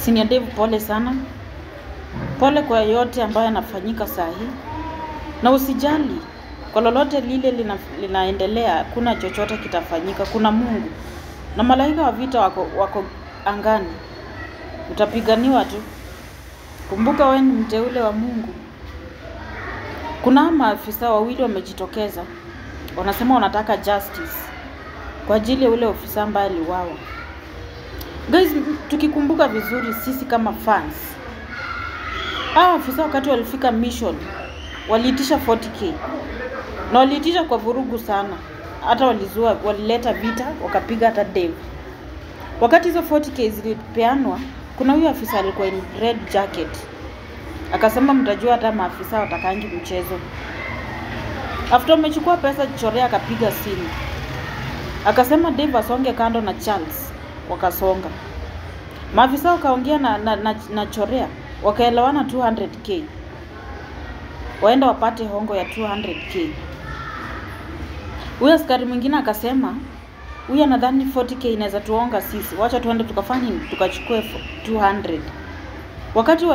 Senior Dave, pole sana. Pole kwa yote ambayo yanafanyika saa hii. Na usijali, kwa lolote lile linaendelea, kuna chochote kitafanyika. Kuna Mungu. Na malaika wa vita wako angani. Utapiganiwa tu. Kumbuka wewe ni mteule wa Mungu. Kuna maafisa wawili wamejitokeza. Wanasema wanataka justice kwa ajili ya ule ofisa ambaye aliuawa. Guys, tukikumbuka vizuri sisi kama fans, hao ofisa wakati walifika mission waliitisha 40k. Na waliitisha kwa vurugu sana. Hata walileta vita, wakapiga hata Dave. Wakati hizo 40k zilipeanwa, kuna huyu afisa alikuwa in red jacket. Akasema mtajua hata maafisa watakangi mchezo. After amechukua pesa, Chorea akapiga simu. Akasema Dave asonge kando na Charles. Wakasonga. Maafisa wakaongea na Chorea. Wakaelewana 200k. Waenda wapate hongo ya 200k. Huyo askari mwingine akasema, huyu anadhani 40k inaweza tuonga sisi. Wacha tuende tukafanye tukachukue 200. Wakati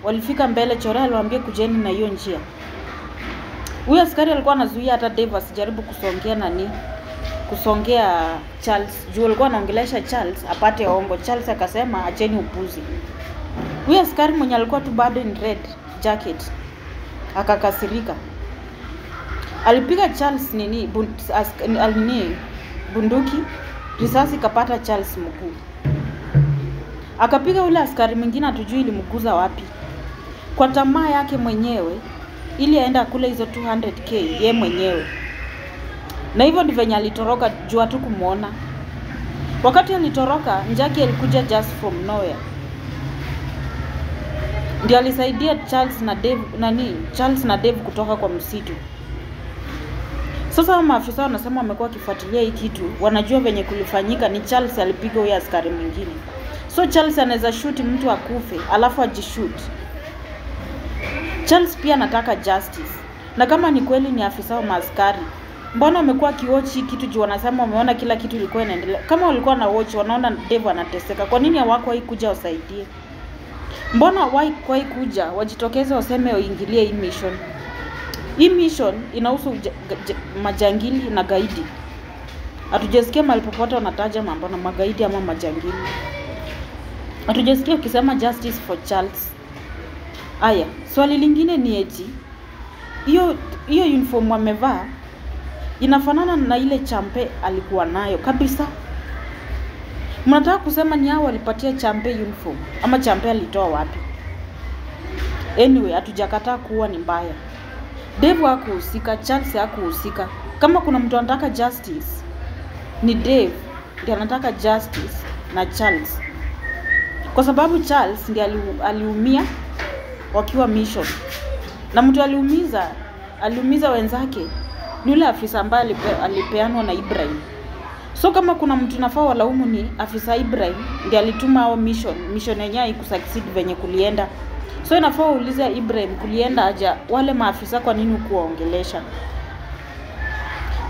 walifika mbele, Chorea aliwaambia kujeni na hiyo njia. Huyo askari alikuwa anazuia hata Dave asijaribu kusongea Charles. Juu alikuwa anaongelesha Charles apate hongo. Charles akasema acheni upuzi. Huyo askari mwenye alikuwa tu bado in red jacket akakasirika. Alipiga Charles bunduki, risasi kapata Charles mguu. Akapiga ule askari mwingine atujui ilimguza wapi. Kwa tamaa yake mwenyewe ili aenda kule hizo 200k yeye mwenyewe. Na hivyo ndivyo venye alitoroka juu hatu kumuona. Wakati alitoroka, Njaki alikuja just from nowhere. Ndiye alisaidia Charles na Dave kutoka kwa msitu. Sasa maafisa wanasema wamekuwa kifuatilia hii kitu, wanajua venye kulifanyika ni Charles alipiga huyo askari mwingine. So Charles anaweza shoot mtu akufe, alafu ajishoot. Charles pia anataka justice. Na kama ni kweli ni afisa wa maaskari, mbona wamekuwa kiwatch kitu juu wanasema wameona kila kitu ilikuwa inaendelea? Kama walikuwa na watch wanaona Dave anateseka, kwa nini hawako kuja wasaidie? Mbona why kuja wajitokeze waseme waingilie hii mission? Hii mission inahusu majangili na gaidi. Hatujasikia mahali popote wanataja mambo na magaidi ama majangili. Hatujasikia ukisema justice for Charles. Aya, swali lingine ni eti hiyo uniform wamevaa inafanana na ile champe alikuwa nayo kabisa. Mnataka kusema ni hao walipatia champe uniform ama champe alitoa wapi? Anyway, hatujakataa kuwa ni mbaya. Dave hakuhusika, Charles hakuhusika. Kama kuna mtu anataka justice ni Dave, ndiye anataka justice na Charles. Kwa sababu Charles ndiye aliumia wakiwa mission. Na mtu aliumiza wenzake ni yule afisa ambaye alipeanwa na Ibrahim. So kama kuna mtu nafaa walaumu ni afisa Ibrahim, ndiye alituma hao mission yenyewe haikusucceed venye kulienda. So inafaa uulize Ibrahim kulienda aje wale maafisa kwa nini kuwaongelesha.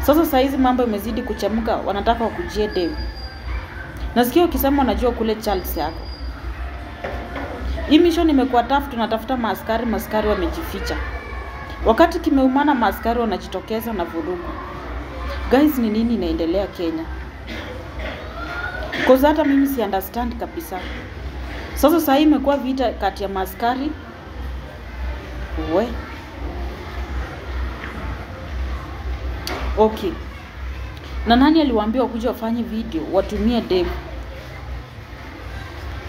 Sasa hizi mambo imezidi kuchemka, wanataka wakujie Dave. Nasikia ukisema unajua kule Charles yako. Hii mission imekuwa tough, tunatafuta maaskari wamejificha. Wakati kimeumana maaskari wanajitokeza na vurugu. Guys, ni nini inaendelea Kenya? Kwa hata mimi si understand kabisa. Sasa hii imekuwa vita kati ya maaskari. Okay. Na nani aliwaambia wakuje wafanye video watumie Dave?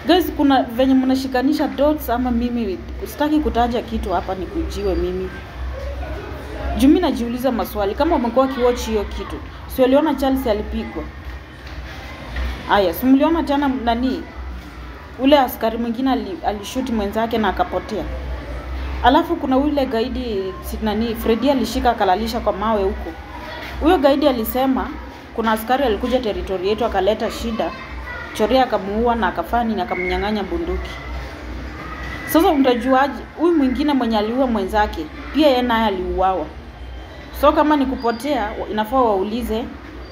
Guys, kuna venye mnashikanisha dots ama mimi sitaki kutaja kitu hapa ni kujiwe mimi. Jumi najiuliza maswali kama umekuwa kiwatch hiyo kitu. Si waliona Charles alipigwa? Aya, si mliona tena ule askari mwingine alishoot mwenzake na akapotea. Alafu kuna ule gaidi Freddy alishika akalalisha kwa mawe huko. Huyo gaidi alisema kuna askari alikuja territory yetu akaleta shida. Chorea akamuua na akafani na akamnyang'anya bunduki. Sasa mtajuaje huyu mwingine mwenye aliua mwenzake pia yeye naye aliuawa? So kama ni kupotea inafaa waulize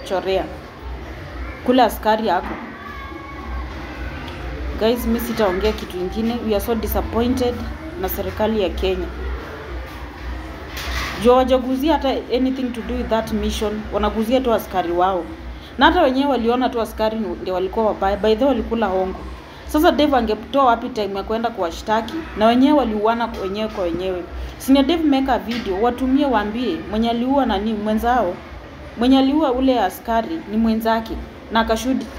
Chorea. Kule askari yako. Guys, mimi sitaongea kitu kingine. We are so disappointed na serikali ya Kenya. Jo wajaguzia hata anything to do with that mission. Wanaguzia tu askari wao. Na hata wenyewe waliona tu askari ndio walikuwa wabaya. By the way walikula hongo. Sasa Dave angetoa wapi time ya kwenda kuwashtaki? Na wenyewe waliuana wenyewe kwa wenyewe. Senior Dave make a video, watumie waambie mwenye aliua nani mwenzao. Mwenye aliua ule askari ni mwenzake na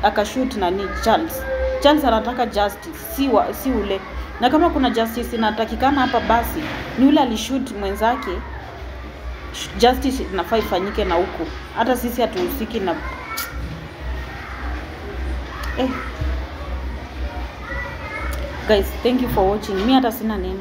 akashoot nani Charles. Charles anataka justice, si ule. Na kama kuna justice inatakikana hapa basi ni ule alishoot mwenzake. Justice inafaa ifanyike na huko. Hata sisi hatuhusiki na Guys, thank you for watching. Mimi hata sina neno.